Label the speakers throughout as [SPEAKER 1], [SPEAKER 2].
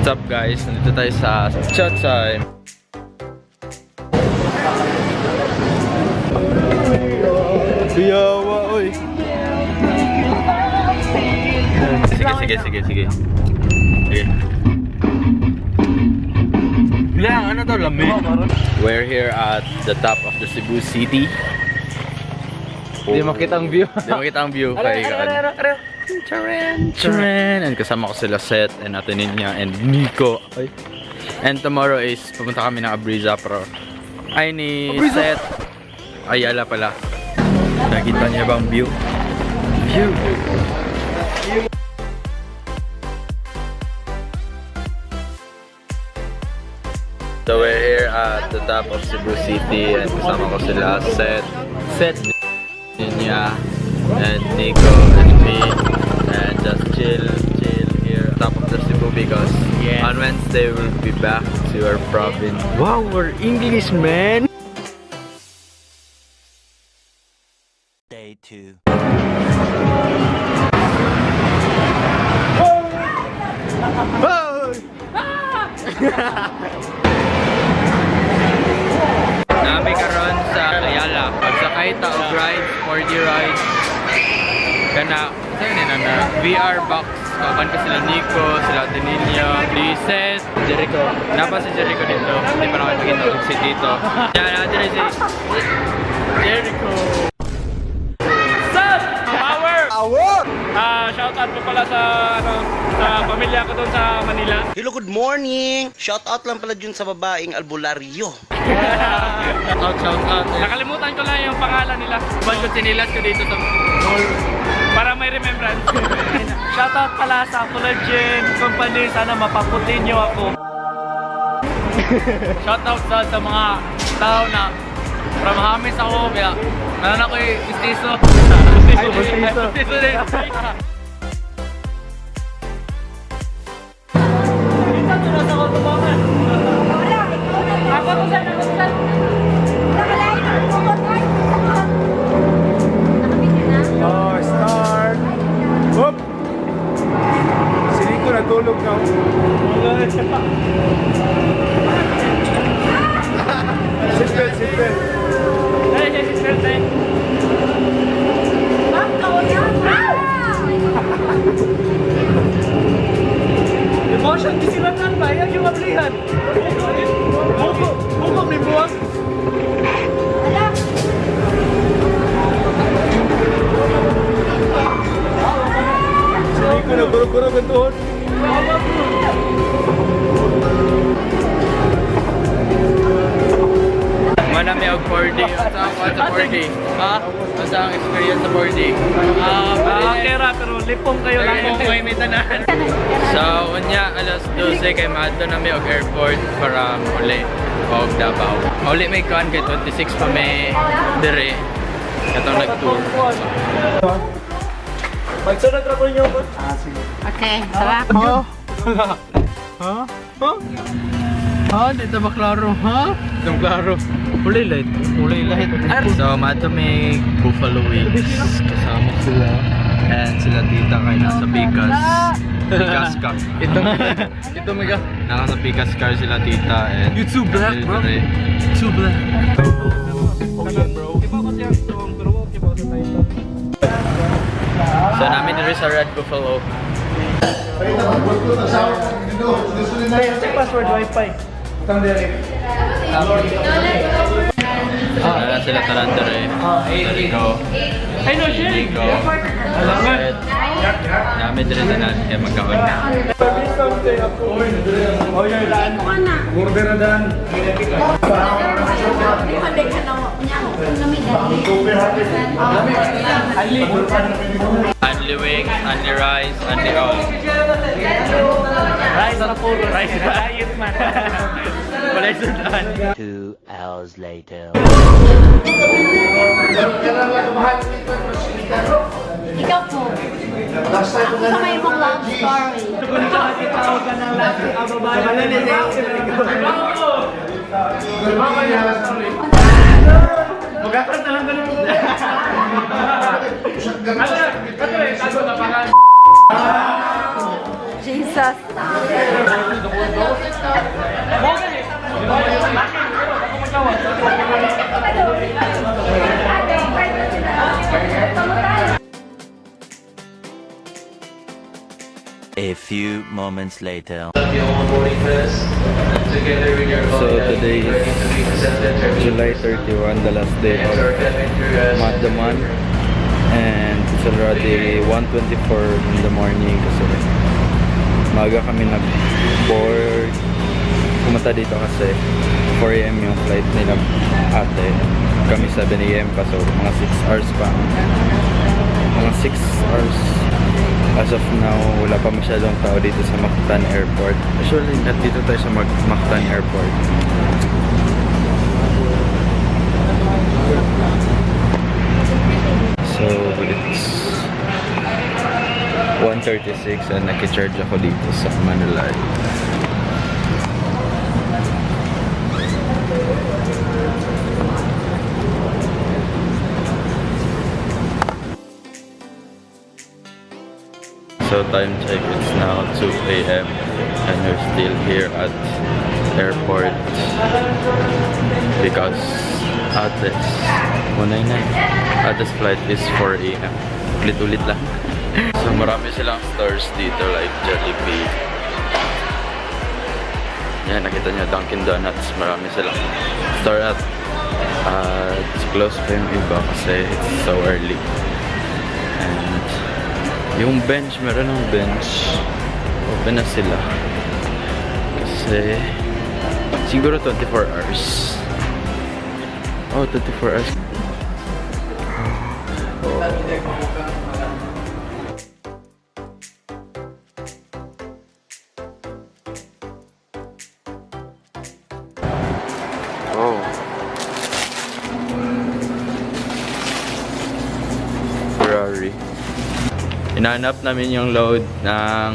[SPEAKER 1] What's up guys? Nandito tayo sa chat time. Biyawa, oy. Sige. Bilang, ano to? Lamig. We're here at the top of the Cebu City. Hindi makita ang view. Charan! And kasama ko sila Seth and Ate Ninya and Nico. And tomorrow is pupunta kami ng AirAsia pero ay ni Seth Ayala pala. Nakita niya bang view? So we're here at the top of Cebu City and kasama ko sila Seth Ninya and Nico and me. And just chill here top of the Cebu because on Wednesday we'll be back to our province. Wow, we're English, man!
[SPEAKER 2] Day 2. Nami karon sa Ayala. Pagsakay ta og ride, 4D ride. Kana VR box, kapan ko sila Nico, sila Teninyo, Seth, Jericho. Napa si Jericho dito, hindi pa nakapagkita ng si Tito. Yan, natin na si Jericho. Seth! Power! Shout out po pala sa pamilya ko doon sa Manila.
[SPEAKER 3] Hello, good morning! Shout out lang pala dun sa babaeng albularyo.
[SPEAKER 1] Shout out.
[SPEAKER 4] Nakalimutan ko lang yung pangalan nila. Bago sinilas ko dito sa mall. Para may remembrance. Shoutout pala sa Collagen Company. Sana mapaputin nyo ako. Shoutout sa mga tao na from Hamis ako. Kaya nanan ako yung istiso. Istiso din. Minsan ito nasa kautubangan. Ako saan.
[SPEAKER 5] Oh, start! Hop! Si Nico natulog na. Seatbelt.
[SPEAKER 4] Seatbelt. Emotion, kisilatan ba? Yan yung ablihan. Bukog ni buwang.
[SPEAKER 5] Hindi ko na guro-guro gantuhon.
[SPEAKER 1] Manami og 4D. What's a 4D? Ha? Basta ang experience sa 4D.
[SPEAKER 4] Kera, pero lipong kayo lang.
[SPEAKER 1] Lipong kayo may tanan. So, unya, alas 12 kay Mato na may og airport para uli. Og Davao. Uli may kuhan kay 26 pa may dire. Katong nag-tour.
[SPEAKER 4] Magsunod na po niyo po.
[SPEAKER 6] Okay, sarap.
[SPEAKER 1] Ha? Dito ba klaro? Ha? Itong klaro. Uli light. So, Mato may buffalo wings. Kasama sila. And sila tita kay nasa Pikas ka. Ito mega. Nasa Pikas car sila tita. And YouTube black, bro. YouTube black. So, namin dito sa Red Buffalo.
[SPEAKER 4] Password Wi-Fi.
[SPEAKER 1] Wala sila talandar eh. Nico.
[SPEAKER 4] Ay no, sharing.
[SPEAKER 1] Nico. Seth. Namin dito na kaya magkaon na.
[SPEAKER 5] Order na dan.
[SPEAKER 1] Only wings, only rice, only all.
[SPEAKER 4] Rice na puro. Rice na ayit man. Wala sundan.
[SPEAKER 2] 2 hours later.
[SPEAKER 6] Ikaw po. Ako sa may mong love story.
[SPEAKER 4] Kung saan itawag ka ng babae. Magkakaroon na lang ganun mo.
[SPEAKER 6] Jesus.
[SPEAKER 7] A few moments later.
[SPEAKER 1] So today is July 31, the last day of the month, and it's already 1:24 in the morning kasi maaga kami nag-board. Pumunta dito kasi 4 AM yung flight nila ate. Kami 7 AM pa, so mga 6 hours pa. Mga 6 hours. As of now, wala pa masyadong tao dito sa Mactan Airport. Actually, dito tayo sa Mactan Airport. So, it's 1:36 and naki-charge ako dito sa Manila. So time check, it's now 2 AM and we're still here at airport because Ate's 199. Ate's flight is 4 AM. Ulit-ulit lang. So marami silang stores dito like Jollibee. Yan, nakita nyo Dunkin Donuts. Marami silang store at it's close pa yung iba kasi it's so early. And yung bench, meron ng bench. Open na sila. Kasi siguro 24 hours. Oh, 24 hours. Oh. Ferrari. Inaanap namin yung load ng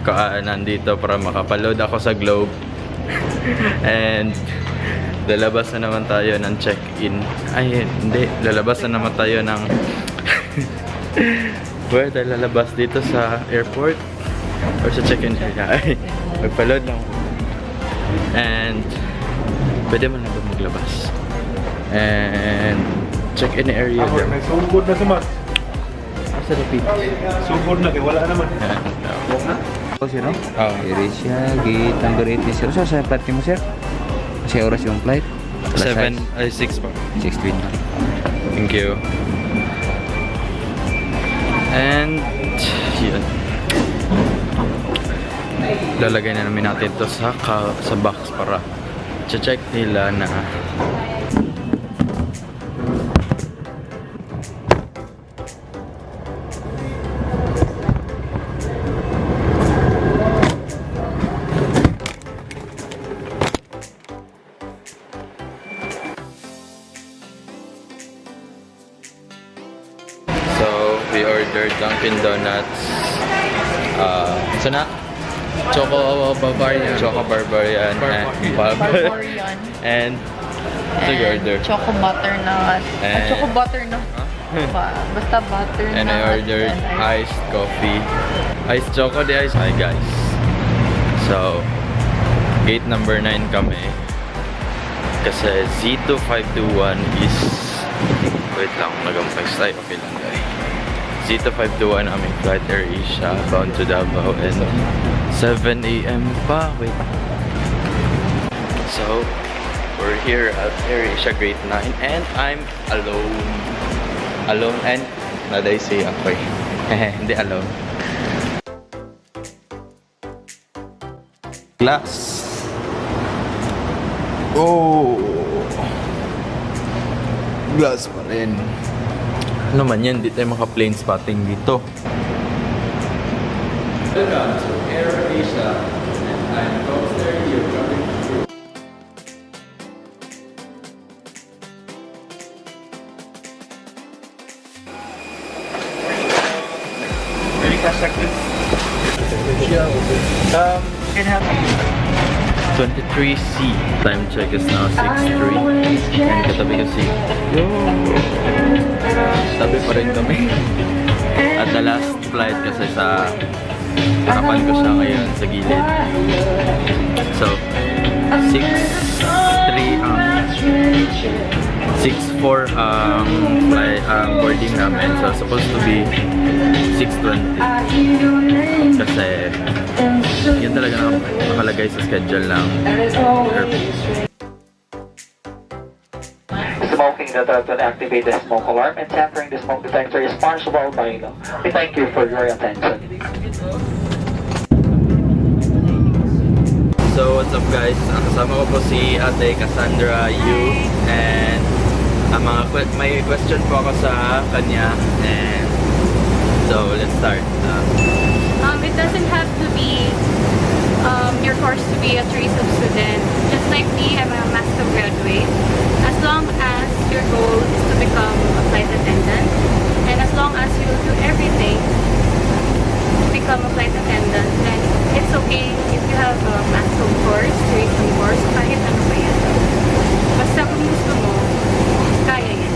[SPEAKER 1] kaanan dito para makapaload ako sa Globe. And lalabas na naman tayo ng check-in. Ay, hindi. Lalabas na naman tayo ng where tayo lalabas dito sa airport or sa check-in area. Ay, magpaload lang. And pwede man lang ba maglabas. And check-in area
[SPEAKER 5] Ako,
[SPEAKER 1] lang.
[SPEAKER 5] may sugod na sumas.
[SPEAKER 1] Sa repeat.
[SPEAKER 5] Sugod na, kaya wala naman.
[SPEAKER 8] Oh, sir, no?
[SPEAKER 1] Oh.
[SPEAKER 8] AirAsia, gate number 80, sir. So, sa party mo, sir? Kasi oras yung flight?
[SPEAKER 1] 7, ay 6 pa.
[SPEAKER 8] 6:20.
[SPEAKER 1] Thank you. And yun. Lalagay na namin natin ito sa box para check nila na we ordered Dunkin Donuts. Ito na? Choco Barbarian. Choco Barbarian.
[SPEAKER 6] Barbarian.
[SPEAKER 1] And ito yung order.
[SPEAKER 6] Choco butter na. Choco butter na. Basta butter na.
[SPEAKER 1] And I ordered iced coffee. Iced choco de ice. Hi guys. So, gate number 9 kami. Kasi Z2521 is... Wait lang, nag-umpay. Ay, okay lang guys. Z2521 aming flight AirAsia bound to Davao and 7 AM pa. Wait. So, we're here at AirAsia Grade 9 and I'm alone. Alone and naday say ako eh. Hindi alone. Glass. Oh. Glass pa rin. Ano man yan, di tayo maka-plane spotting dito. Welcome to AirAsia and I'm Cobscribers, you're coming through.
[SPEAKER 4] Can have
[SPEAKER 1] 23C. Time check is now 6:03. And katabi kasi. Yo! Tabi pa rin kami. At the last flight kasi sa harapan ko siya ngayon sa gilid. So, 6:4 flight boarding namin. So, supposed to be 6:20. Kasi yun talaga nakalagay sa schedule ng airplane.
[SPEAKER 9] Smoking that will activate the smoke alarm and tampering the smoke detector is punishable by law. We thank you for your attention.
[SPEAKER 1] So what's up guys? Kasama ko po si Ate Cassandra Yu and may question po ako sa kanya and so let's start.
[SPEAKER 6] It doesn't have to be your course to be a tourism student. Just like me, I'm a master graduate. As long as your goal is to become a flight attendant, and as long as you do everything to become a flight attendant, then it's okay if you have a master course, tourism course, kahit ano pa yan. Basta kung gusto mo, kaya yan.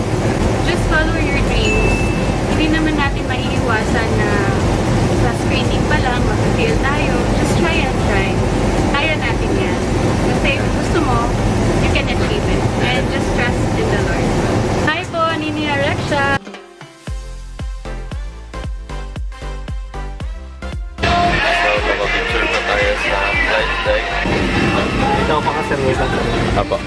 [SPEAKER 6] Just follow your dreams. Hindi naman natin maiiwasan na sa screening pa lang, mag-fail tayo. Just try and try. Kaya natin yan. Kasi if gusto mo, you can achieve it. And just trust in the Lord. Hi po, Nini AirAsia.
[SPEAKER 1] So kapag-picture pa tayo sa flight deck.
[SPEAKER 4] Ikaw pa kasi
[SPEAKER 1] Apo.